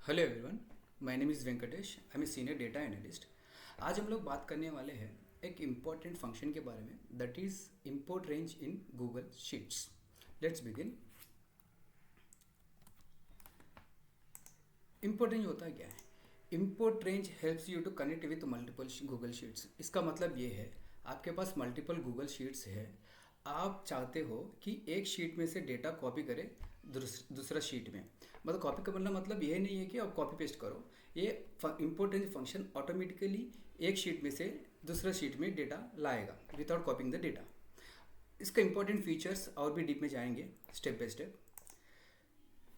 Hello everyone, my name is Venkatesh. I am a senior data analyst. आज हम लोग बात करने वाले हैं एक इम्पॉर्टेंट फंक्शन के बारे में, that is import range in Google Sheets. Let's begin. Import range होता क्या है? Import range helps you to connect with multiple Google Sheets. इसका मतलब ये है, आपके पास मल्टीपल गूगल शीट्स है, आप चाहते हो कि एक शीट में से डेटा कॉपी करें दूसरा शीट में। मतलब कॉपी करना मतलब ये नहीं है कि आप कॉपी पेस्ट करो। ये इंपोर्ट रेंज फंक्शन ऑटोमेटिकली एक शीट में से दूसरा शीट में डेटा लाएगा विदाउट कॉपिंग द डेटा। इसका इंपॉर्टेंट फीचर्स और भी डीप में जाएंगे step by step.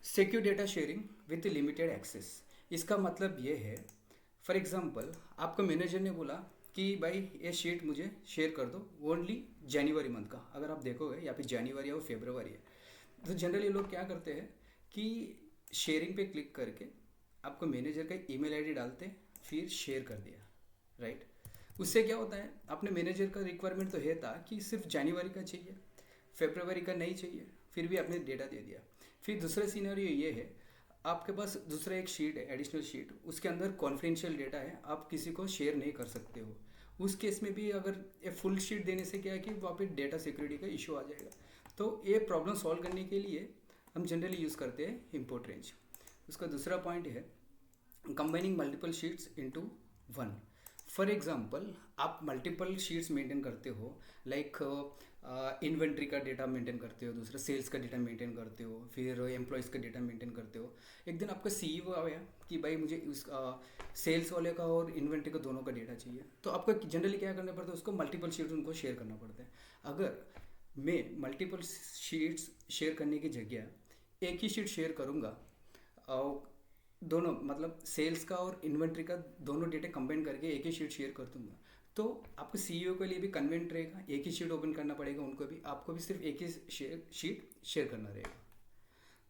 Secure data sharing with limited access. इसका मतलब ये है, फॉर एग्जांपल आपको मैनेजर ने बोला कि भाई ये शीट मुझे शेयर कर दो ओनली जनवरी मंथ का। अगर आप देखोगे या फिर जनवरी या फरवरी है, तो जनरली लोग क्या करते हैं कि शेयरिंग पे क्लिक करके आपको मैनेजर का ईमेल आईडी डालते, फिर शेयर कर दिया, राइट। उससे क्या होता है, अपने मैनेजर का रिक्वायरमेंट तो है था कि सिर्फ जनवरी का चाहिए, फरवरी का नहीं चाहिए, फिर भी आपने डेटा दे दिया। फिर दूसरा सिनेरियो ये है, आपके पास दूसरा एक शीट है, एडिशनल शीट, उसके अंदर कॉन्फिडेंशियल डेटा है, आप किसी को शेयर नहीं कर सकते हो। उस केस में भी अगर ये फुल शीट देने से क्या है कि वहाँ पे डेटा सिक्योरिटी का इशू आ जाएगा। तो ये प्रॉब्लम सॉल्व करने के लिए हम जनरली यूज़ करते हैं इंपोर्ट रेंज। उसका दूसरा पॉइंट है combining multiple sheets into one. For example आप मल्टीपल शीट्स मेंटेन करते हो, लाइक इन्वेंट्री का डेटा मेंटेन करते हो, दूसरा सेल्स का डेटा मेंटेन करते हो, फिर एम्प्लॉयज़ का डेटा मेंटेन करते हो। एक दिन आपका सीईओ आया कि भाई मुझे उस सेल्स वाले का और इन्वेंट्री का दोनों का डेटा चाहिए, तो आपको जनरली क्या करना पड़ता है, उसको मल्टीपल शीट्स उनको शेयर करना पड़ता है। अगर मैं मल्टीपल शीट्स शेयर करने की जगह एक ही शीट शेयर करूँगा, दोनों मतलब सेल्स का और इन्वेंट्री का दोनों डेटा कंबाइन करके एक ही शीट शेयर कर दूंगा, तो आपको सीईओ के लिए भी कन्वेंट रहेगा, एक ही शीट ओपन करना पड़ेगा उनको भी, आपको भी सिर्फ एक ही शीट शेयर करना रहेगा।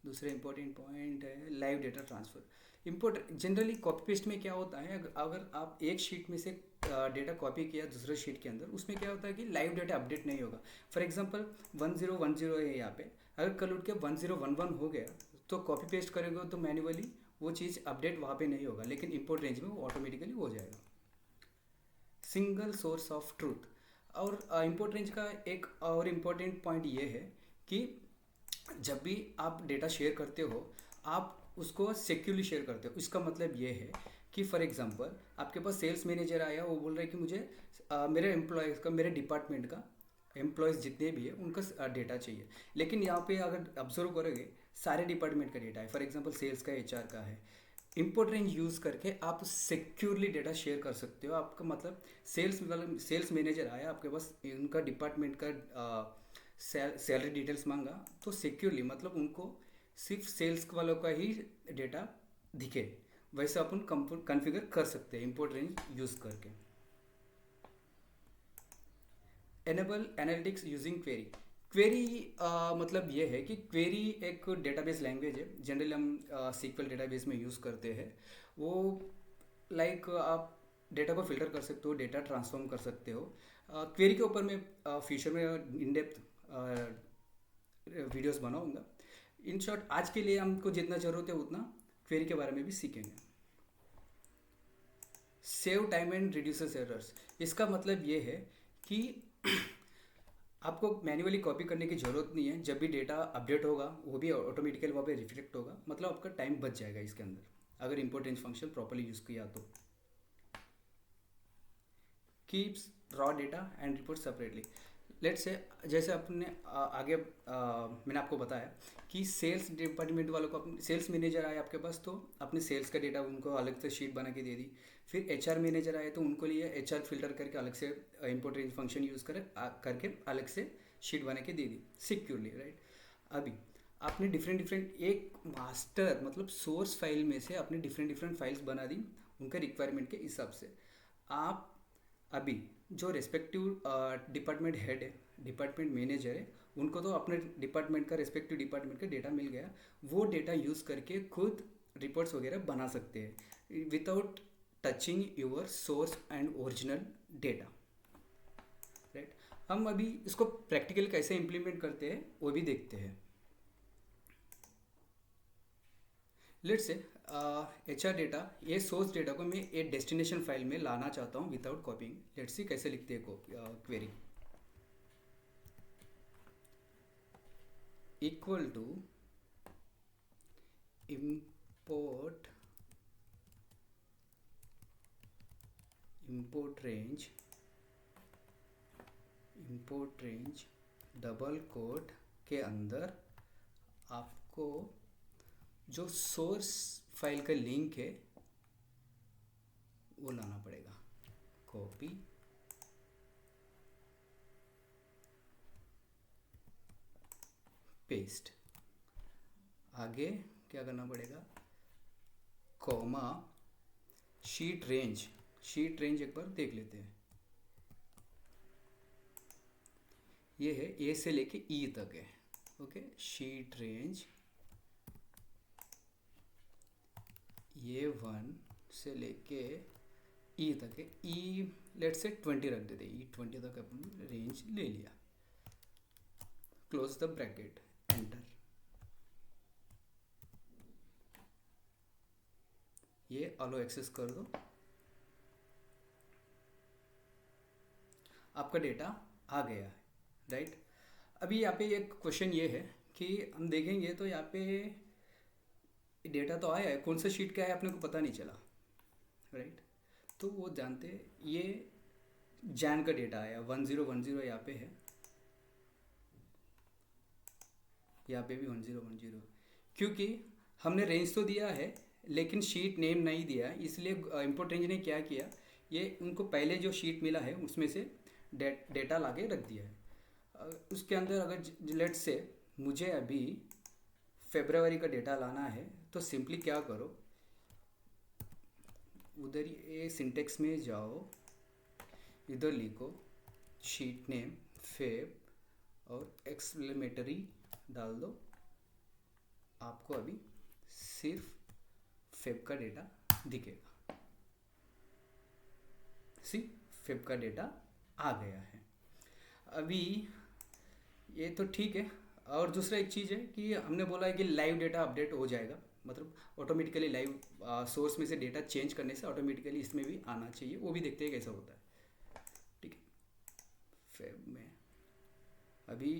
दूसरा इंपॉर्टेंट पॉइंट है live data transfer. Import generally copy paste में क्या होता है, अगर आप एक शीट में से डेटा कॉपी किया दूसरे शीट के अंदर, उसमें क्या होता है कि लाइव डेटा अपडेट नहीं होगा। फॉर एग्जांपल 1010 है यहाँ पे, अगर कल उठ के 1011 हो गया तो कॉपी पेस्ट करेंगे तो मैन्युअली वो चीज़ अपडेट वहाँ पे नहीं होगा, लेकिन इंपोर्ट रेंज में वो ऑटोमेटिकली हो जाएगा। Single source of truth. और इंपोर्ट रेंज का एक और इम्पोर्टेंट पॉइंट ये है कि जब भी आप डेटा शेयर करते हो, आप उसको सिक्योरली शेयर करते हो। इसका मतलब ये है कि फॉर एग्जांपल आपके पास सेल्स मैनेजर आया, वो बोल रहा है कि मुझे मेरे एम्प्लॉयज़ का, मेरे डिपार्टमेंट का एम्प्लॉयज़ जितने भी है उनका डेटा चाहिए। लेकिन यहाँ पे अगर ऑब्जर्व करोगे, सारे डिपार्टमेंट का डेटा है, फॉर एग्जांपल सेल्स का, एचआर का है। इंपोर्ट रेंज यूज़ करके आप सिक्योरली डेटा शेयर कर सकते हो। आपका मतलब सेल्स मैनेजर आया आपके पास, उनका डिपार्टमेंट का सैलरी डिटेल्स मांगा, तो सिक्योरली मतलब उनको सिर्फ सेल्स वालों का ही डेटा दिखे, वैसे अपन कॉन्फ़िगर कर सकते हैं इंपोर्ट रेंज यूज़ करके। Enable analytics using query. Query मतलब ये है कि क्वेरी एक डेटाबेस लैंग्वेज है, जनरली हम सीक्वल डेटाबेस में यूज़ करते हैं। वो लाइक आप डेटा को फिल्टर कर सकते हो, डेटा ट्रांसफॉर्म कर सकते हो। क्वेरी के ऊपर मैं फ्यूचर में इन डेप्थ वीडियोस बनाऊंगा। इन शॉर्ट आज के लिए हमको जितना ज़रूरत है उतना क्वेरी के बारे में भी सीखेंगे। Save time and reduces errors. इसका मतलब ये है कि आपको मैन्युअली कॉपी करने की ज़रूरत नहीं है। जब भी डेटा अपडेट होगा वो भी ऑटोमेटिकली वहाँ पे रिफ्लेक्ट होगा, मतलब आपका टाइम बच जाएगा इसके अंदर अगर इंपोर्टेंट फंक्शन प्रॉपर्ली यूज़ किया तो। Keeps raw data and report separately. Let's say जैसे अपने आगे मैंने आपको बताया कि सेल्स डिपार्टमेंट वालों को, अपने सेल्स मैनेजर आए आपके पास, तो अपने सेल्स का डेटा उनको अलग से शीट बना के दे दी। फिर एचआर मैनेजर आए तो उनको लिए एचआर फिल्टर करके अलग से इंपोर्ट रेंज फंक्शन यूज़ करके अलग से शीट बना के दे दी सिक्योरली, राइट। अभी आपने डिफरेंट डिफरेंट एक मास्टर मतलब सोर्स फाइल में से आपने डिफरेंट डिफरेंट फाइल्स बना दी उनके रिक्वायरमेंट के हिसाब से। आप अभी जो रेस्पेक्टिव डिपार्टमेंट हेड है, डिपार्टमेंट मैनेजर है, उनको तो अपने डिपार्टमेंट का, रेस्पेक्टिव डिपार्टमेंट का डेटा मिल गया, वो डेटा यूज़ करके खुद रिपोर्ट्स वगैरह बना सकते हैं without touching your source and original data, right. हम अभी इसको प्रैक्टिकल कैसे इम्प्लीमेंट करते हैं वो भी देखते हैं। लेट से HR डेटा, ये सोर्स डेटा को मैं एक डेस्टिनेशन फाइल में लाना चाहता हूँ विदाउट कॉपिंग। लेट्स सी कैसे लिखते हैं query. Equal to import range double quote के अंदर आपको जो सोर्स फाइल का लिंक है वो लाना पड़ेगा। Copy paste. आगे क्या करना पड़ेगा, कॉमा शीट रेंज एक बार देख लेते हैं। ये है ए से लेके ई तक है। ओके, शीट रेंज ये 1 से लेके ई तक है। ई लेट से 20 रख देते, ई 20 तक अपन रेंज ले लिया। Close the bracket, enter. ये अलो एक्सेस कर दो, आपका डेटा आ गया है, राइट। अभी यहाँ पे एक क्वेश्चन ये है कि हम देखेंगे तो यहाँ पे डेटा तो आया है, कौन सा शीट का है अपने को पता नहीं चला, राइट। तो वो जानते हैं, ये जैन का डेटा आया 1010 यहाँ पे है, यहाँ पे भी 1010, क्योंकि हमने रेंज तो दिया है लेकिन शीट नेम नहीं दिया, इसलिए इंपोर्ट रेंज ने क्या किया, ये उनको पहले जो शीट मिला है उसमें से डेटा लाके रख दिया है। उसके अंदर अगर लेट से मुझे अभी फरवरी का डेटा लाना है तो सिंपली क्या करो, उधर ये सिंटेक्स में जाओ, इधर लिखो शीट नेम फेब और एक्सक्लेमेटरी डाल दो, आपको अभी सिर्फ फेब का डेटा दिखेगा। सी, फेब का डेटा आ गया है। अभी ये तो ठीक है। और दूसरा एक चीज़ है कि हमने बोला है कि लाइव डेटा अपडेट हो जाएगा, मतलब ऑटोमेटिकली लाइव सोर्स में से डेटा चेंज करने से ऑटोमेटिकली इसमें भी आना चाहिए, वो भी देखते हैं कैसा होता है। ठीक है, फेब में अभी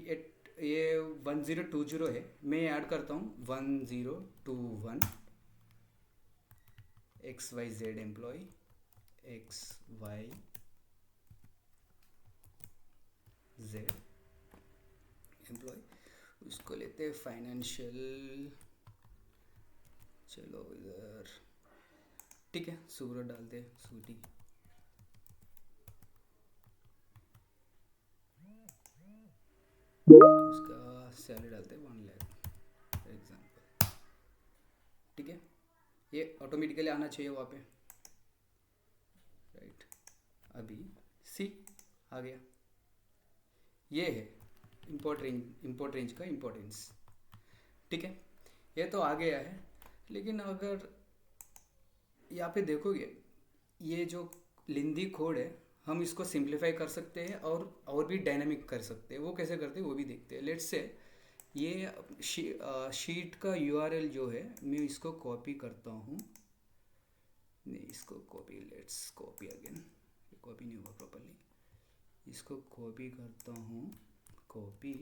ये 1020 है, मैं ऐड करता हूँ 1021 XYZ एम्प्लॉय XYZ एम्प्लॉय, उसको लेते हैं फाइनेंशियल, चलो इधर ठीक है, सूरत डालते हैं, सूटी। उसका सैलरी डालते हैं 1 लाख फॉर एग्जाम्पल। ठीक है, ये ऑटोमेटिकली आना चाहिए वहाँ पे, राइट। अभी सी आ गया, ये है इंपोर्ट रेंज का इम्पोर्टेंस। ठीक है, ये तो आ गया है, लेकिन अगर यहाँ पे देखोगे ये जो लिंदी कोड है हम इसको सिंप्लीफाई कर सकते हैं और भी डायनामिक कर सकते हैं। वो कैसे करते हैं वो भी देखते हैं। लेट्स से ये शीट का यूआरएल जो है मैं इसको कॉपी करता हूँ, नहीं इसको copy, let's copy again, copy नहीं हुआ प्रॉपर्ली, इसको कॉपी करता हूँ, कॉपी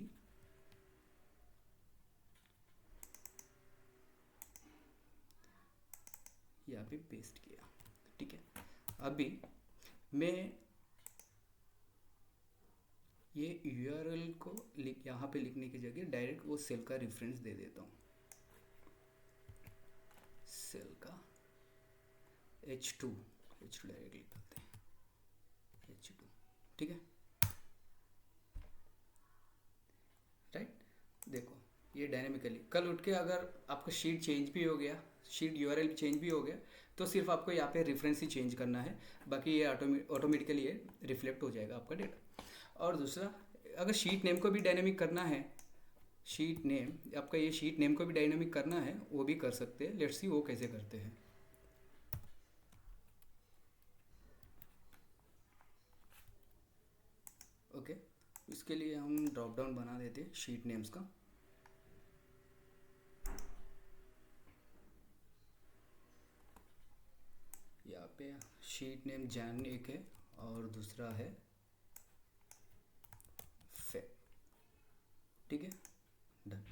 यहाँ पे पेस्ट किया। ठीक है, अभी मैं ये यूआरएल को यहाँ पे लिखने की जगह डायरेक्ट वो सेल का रेफरेंस दे देता हूँ, सेल का H2 डायरेक्ट लिखते हैं H2। ठीक है, राइट। देखो ये डायनेमिकली कल उठ के अगर आपका शीट चेंज भी हो गया, शीट यूआरएल चेंज भी हो गया, तो सिर्फ आपको यहाँ पे रेफरेंस ही चेंज करना है, बाकी ये ऑटोमेटिकली ये रिफ्लेक्ट हो जाएगा आपका डेटा। और दूसरा, अगर शीट नेम को भी डायनेमिक करना है, शीट नेम आपका ये शीट नेम को भी डायनेमिक करना है, वो भी कर सकते हैं। लेट्स सी वो कैसे करते हैं। ओके, इसके लिए हम ड्रॉप डाउन बना देते हैं शीट नेम्स का। पे शीट नेम जैन एक है और दूसरा है फेब। ठीक है, डन।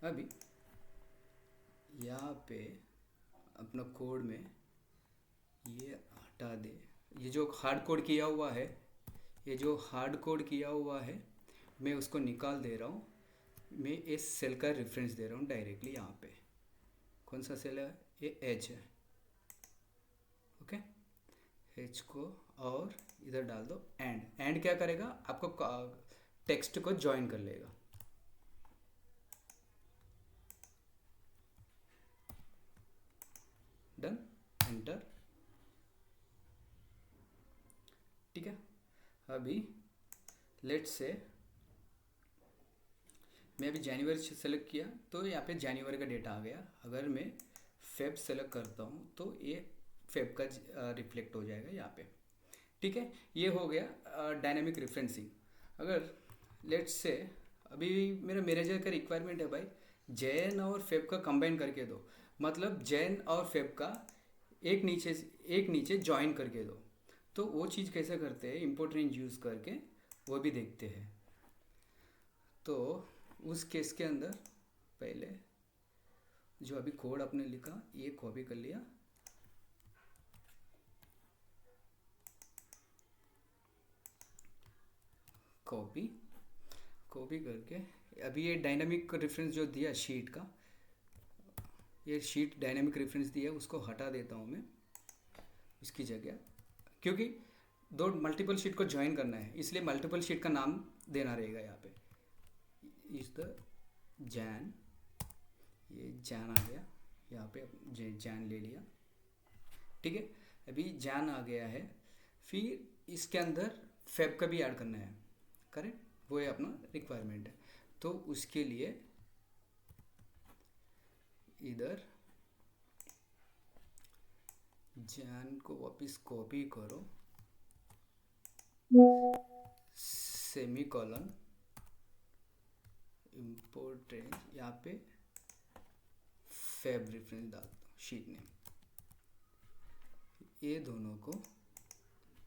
अभी यहाँ पे अपना कोड में ये हटा दे, ये जो हार्ड कोड किया हुआ है, ये जो हार्ड कोड किया हुआ है मैं उसको निकाल दे रहा हूँ। मैं इस सेल का रेफरेंस दे रहा हूँ डायरेक्टली यहाँ पे। कौन सा सेल है? ये एच है। ओके, एच को और इधर डाल दो एंड क्या करेगा, आपको टेक्स्ट को ज्वाइन कर लेगा। Done, enter. ठीक है, अभी लेट्स से मैं अभी जनवरी सेलेक्ट किया तो यहाँ पे जनवरी का डेटा आ गया। अगर मैं फेब सेलेक्ट करता हूँ तो ये फेब का रिफ्लेक्ट हो जाएगा यहाँ पे। ठीक है, ये हो गया डायनामिक रेफरेंसिंग। अगर लेट्स से अभी मेरा मैनेजर का रिक्वायरमेंट है भाई जैन और फेब का कंबाइन करके दो, मतलब जैन और फेब का एक नीचे ज्वाइन करके दो। तो वो चीज़ कैसे करते हैं, इंपोर्ट रेंज यूज़ करके वो भी देखते हैं। तो उस केस के अंदर पहले जो अभी कोड आपने लिखा ये कॉपी कर लिया, कॉपी करके अभी ये डायनामिक रेफरेंस जो दिया शीट का, ये शीट डायनामिक रेफरेंस दिया उसको हटा देता हूँ मैं इसकी जगह, क्योंकि दो मल्टीपल शीट को ज्वाइन करना है इसलिए मल्टीपल शीट का नाम देना रहेगा। यहाँ पे इज द जैन, ये जैन आ गया, यहाँ पे जैन ले लिया। ठीक है, अभी जैन आ गया है, फिर इसके अंदर फेब का भी ऐड करना है, करेक्ट, वो है अपना रिक्वायरमेंट है। तो उसके लिए इधर जैन को वापस कॉपी करो, सेमी कॉलन इंपोर्ट रेंज, यहाँ पे फेब रेफरेंस डाल दो, शीट नेम, ये दोनों को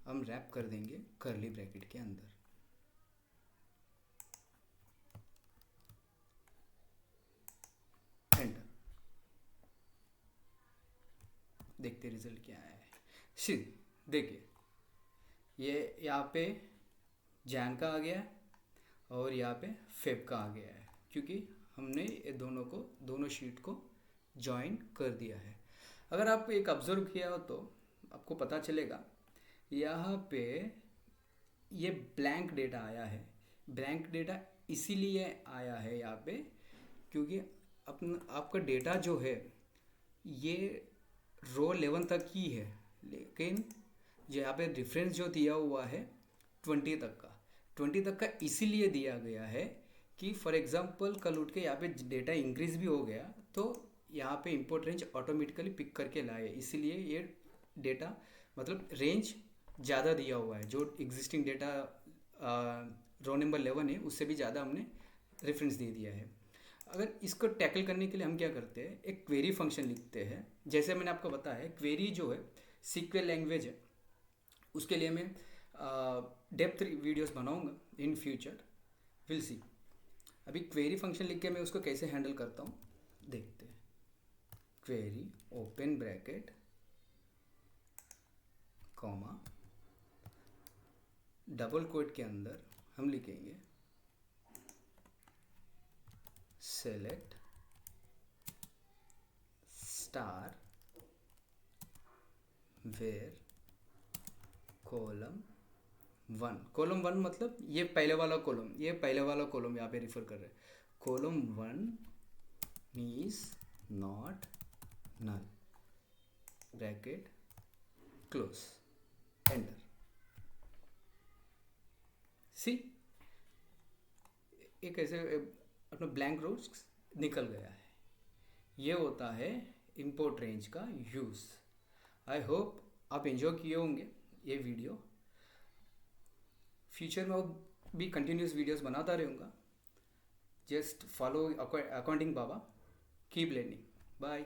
हम रैप कर देंगे कर्ली ब्रैकेट के अंदर। एंटर, देखते रिजल्ट क्या आया है। देखिए ये यहाँ पे जैन का आ गया है और यहाँ पे फेब का आ गया है, क्योंकि हमने ये दोनों शीट को ज्वाइन कर दिया है। अगर आप एक ऑब्जर्व किया हो तो आपको पता चलेगा यहाँ पे ये ब्लैंक डेटा आया है। ब्लैंक डेटा इसीलिए आया है यहाँ पे क्योंकि आपका डेटा जो है ये रो 11 तक ही है, लेकिन जो यहाँ पे रेफरेंस जो दिया हुआ है 20 तक का इसीलिए दिया गया है कि फॉर एग्जांपल कल उठ के यहाँ पे डेटा इंक्रीज भी हो गया तो यहाँ पे इंपोर्ट रेंज ऑटोमेटिकली पिक करके लाए, इसीलिए ये डेटा मतलब रेंज ज़्यादा दिया हुआ है। जो एग्जिस्टिंग डेटा रो नंबर 11 है उससे भी ज़्यादा हमने रेफरेंस दे दिया है। अगर इसको टैकल करने के लिए हम क्या करते हैं, एक क्वेरी फंक्शन लिखते हैं। जैसे मैंने आपको बताया क्वेरी जो है सीक्वल लैंग्वेज है, उसके लिए मैं डेप्थ वीडियोस बनाऊंगा इन फ्यूचर, विल सी। अभी क्वेरी फंक्शन लिख के मैं उसको कैसे हैंडल करता हूँ देखते हैं। Query open bracket comma double quote के अंदर हम लिखेंगे select star where column 1। Column 1 मतलब ये पहले वाला कॉलम यहाँ पे रिफर कर रहे हैं। Column 1 is not null, bracket close, enter. C एक ऐसे अपना ब्लैंक रोज निकल गया है। ये होता है इंपोर्ट रेंज का यूज़। आई होप आप एंजॉय किए होंगे ये वीडियो। फ्यूचर में भी कंटिन्यूस वीडियोस बनाता रहूँगा। जस्ट फॉलो अकाउंटिंग बाबा, कीप लर्निंग, बाय।